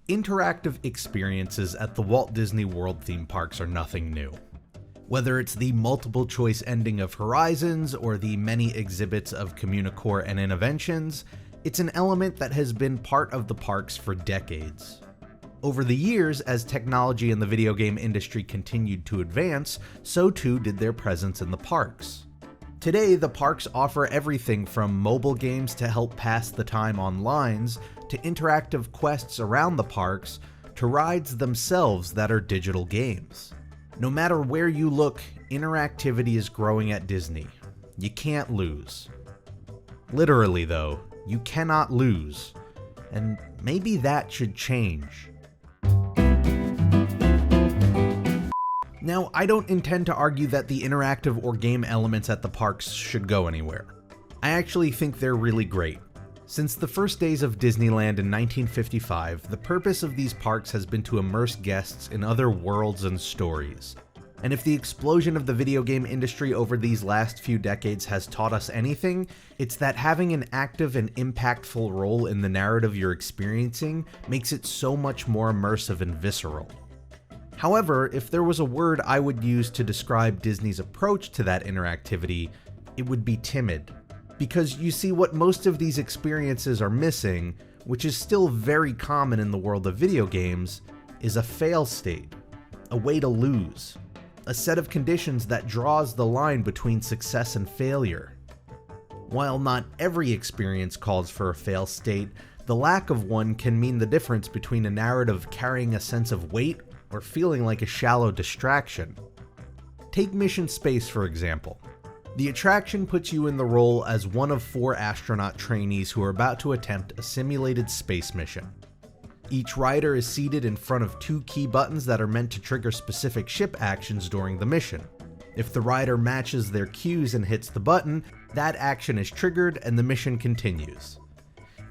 Interactive experiences at the Walt Disney World theme parks are nothing new. Whether it's the multiple choice ending of Horizons or the many exhibits of Communicore and Innoventions, it's an element that has been part of the parks for decades. Over the years, as technology in the video game industry continued to advance, so too did their presence in the parks. Today, the parks offer everything from mobile games to help pass the time on lines, to interactive quests around the parks, to rides themselves that are digital games. No matter where you look, interactivity is growing at Disney. You can't lose. Literally though, you cannot lose. And maybe that should change. Now, I don't intend to argue that the interactive or game elements at the parks should go anywhere. I actually think they're really great. Since the first days of Disneyland in 1955, the purpose of these parks has been to immerse guests in other worlds and stories. And if the explosion of the video game industry over these last few decades has taught us anything, it's that having an active and impactful role in the narrative you're experiencing makes it so much more immersive and visceral. However, if there was a word I would use to describe Disney's approach to that interactivity, it would be timid. Because you see, what most of these experiences are missing, which is still very common in the world of video games, is a fail state, a way to lose, a set of conditions that draws the line between success and failure. While not every experience calls for a fail state, the lack of one can mean the difference between a narrative carrying a sense of weight or feeling like a shallow distraction. Take Mission Space, for example. The attraction puts you in the role as one of 4 astronaut trainees who are about to attempt a simulated space mission. Each rider is seated in front of 2 key buttons that are meant to trigger specific ship actions during the mission. If the rider matches their cues and hits the button, that action is triggered and the mission continues.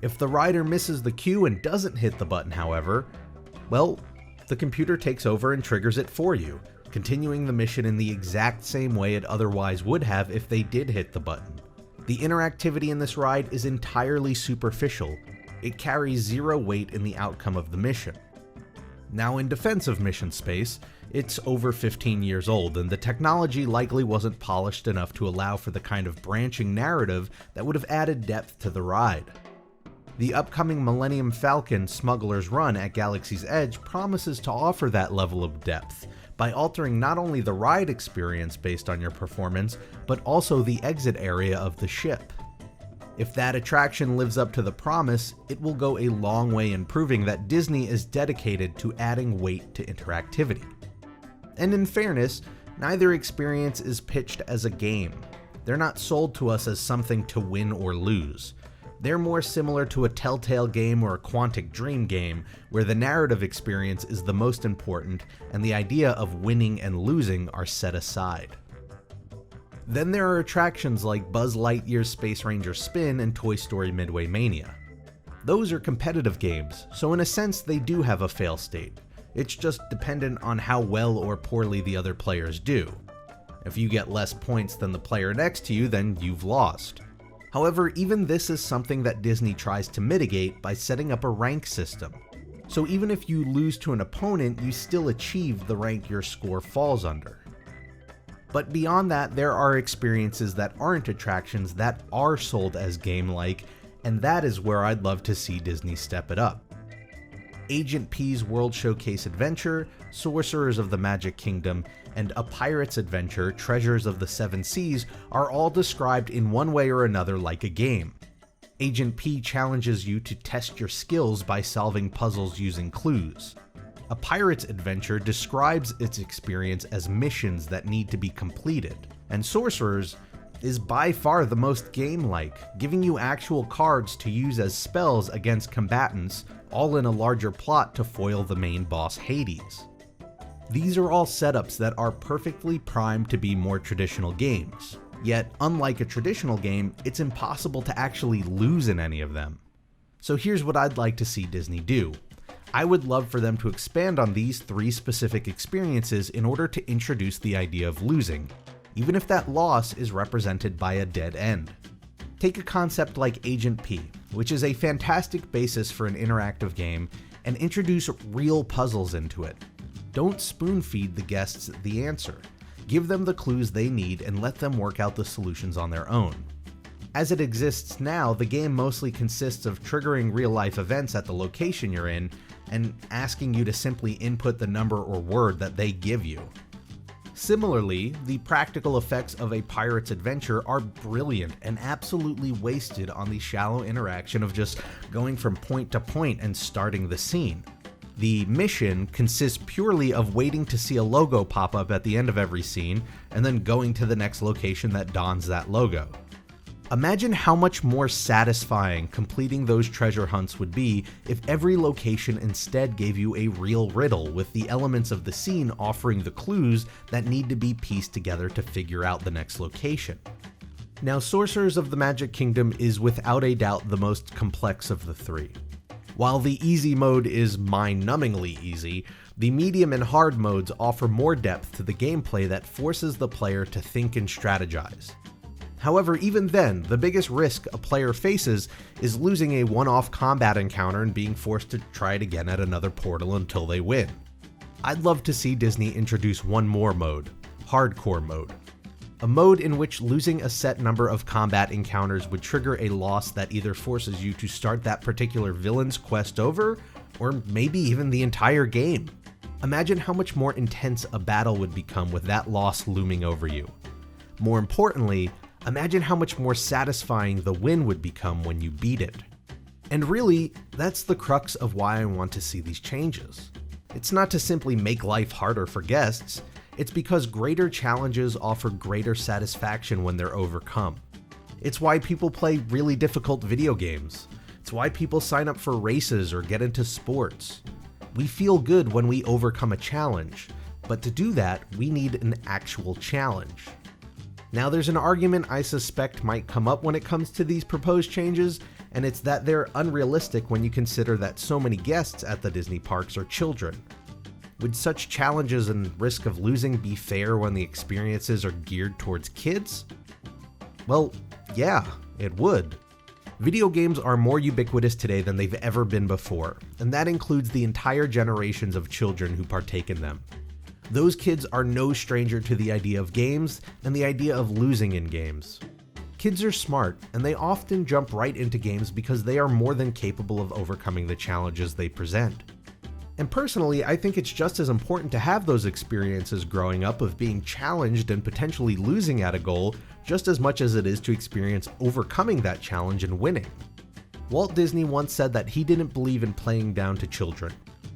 If the rider misses the cue and doesn't hit the button, however, well, the computer takes over and triggers it for you, continuing the mission in the exact same way it otherwise would have if they did hit the button. The interactivity in this ride is entirely superficial. It carries zero weight in the outcome of the mission. Now, in defense of Mission Space, it's over 15 years old, and the technology likely wasn't polished enough to allow for the kind of branching narrative that would have added depth to the ride. The upcoming Millennium Falcon Smuggler's Run at Galaxy's Edge promises to offer that level of depth, by altering not only the ride experience based on your performance, but also the exit area of the ship. If that attraction lives up to the promise, it will go a long way in proving that Disney is dedicated to adding weight to interactivity. And in fairness, neither experience is pitched as a game. They're not sold to us as something to win or lose. They're more similar to a Telltale game or a Quantic Dream game, where the narrative experience is the most important and the idea of winning and losing are set aside. Then there are attractions like Buzz Lightyear's Space Ranger Spin and Toy Story Midway Mania. Those are competitive games, so in a sense they do have a fail state. It's just dependent on how well or poorly the other players do. If you get less points than the player next to you, then you've lost. However, even this is something that Disney tries to mitigate by setting up a rank system. So even if you lose to an opponent, you still achieve the rank your score falls under. But beyond that, there are experiences that aren't attractions that are sold as game-like, and that is where I'd love to see Disney step it up. Agent P's World Showcase Adventure, Sorcerers of the Magic Kingdom, and A Pirate's Adventure, Treasures of the Seven Seas are all described in one way or another like a game. Agent P challenges you to test your skills by solving puzzles using clues. A Pirate's Adventure describes its experience as missions that need to be completed, and Sorcerers is by far the most game-like, giving you actual cards to use as spells against combatants, all in a larger plot to foil the main boss Hades. These are all setups that are perfectly primed to be more traditional games, yet unlike a traditional game, it's impossible to actually lose in any of them. So here's what I'd like to see Disney do. I would love for them to expand on these 3 specific experiences in order to introduce the idea of losing, even if that loss is represented by a dead end. Take a concept like Agent P, which is a fantastic basis for an interactive game, and introduce real puzzles into it. Don't spoon-feed the guests the answer. Give them the clues they need and let them work out the solutions on their own. As it exists now, the game mostly consists of triggering real-life events at the location you're in and asking you to simply input the number or word that they give you. Similarly, the practical effects of a pirate's adventure are brilliant and absolutely wasted on the shallow interaction of just going from point to point and starting the scene. The mission consists purely of waiting to see a logo pop up at the end of every scene and then going to the next location that dons that logo. Imagine how much more satisfying completing those treasure hunts would be if every location instead gave you a real riddle, with the elements of the scene offering the clues that need to be pieced together to figure out the next location. Now, Sorcerers of the Magic Kingdom is without a doubt the most complex of the three. While the easy mode is mind-numbingly easy, the medium and hard modes offer more depth to the gameplay that forces the player to think and strategize. However, even then, the biggest risk a player faces is losing a one-off combat encounter and being forced to try it again at another portal until they win. I'd love to see Disney introduce one more mode, Hardcore Mode. A mode in which losing a set number of combat encounters would trigger a loss that either forces you to start that particular villain's quest over, or maybe even the entire game. Imagine how much more intense a battle would become with that loss looming over you. More importantly, imagine how much more satisfying the win would become when you beat it. And really, that's the crux of why I want to see these changes. It's not to simply make life harder for guests, it's because greater challenges offer greater satisfaction when they're overcome. It's why people play really difficult video games. It's why people sign up for races or get into sports. We feel good when we overcome a challenge, but to do that, we need an actual challenge. Now, there's an argument I suspect might come up when it comes to these proposed changes, and it's that they're unrealistic when you consider that so many guests at the Disney parks are children. Would such challenges and risk of losing be fair when the experiences are geared towards kids? Well, yeah, it would. Video games are more ubiquitous today than they've ever been before, and that includes the entire generations of children who partake in them. Those kids are no stranger to the idea of games and the idea of losing in games. Kids are smart, and they often jump right into games because they are more than capable of overcoming the challenges they present. And personally, I think it's just as important to have those experiences growing up of being challenged and potentially losing at a goal, just as much as it is to experience overcoming that challenge and winning. Walt Disney once said that he didn't believe in playing down to children,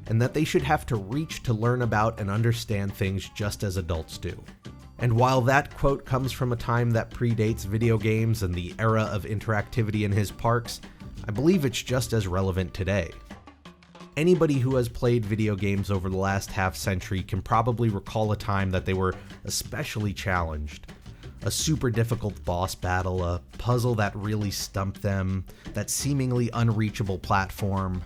and that they should have to reach to learn about and understand things just as adults do. And while that quote comes from a time that predates video games and the era of interactivity in his parks, I believe it's just as relevant today. Anybody who has played video games over the last half century can probably recall a time that they were especially challenged. A super difficult boss battle, a puzzle that really stumped them, that seemingly unreachable platform.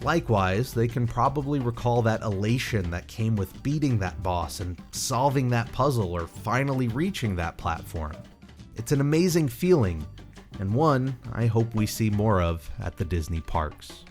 Likewise, they can probably recall that elation that came with beating that boss and solving that puzzle or finally reaching that platform. It's an amazing feeling, and one I hope we see more of at the Disney parks.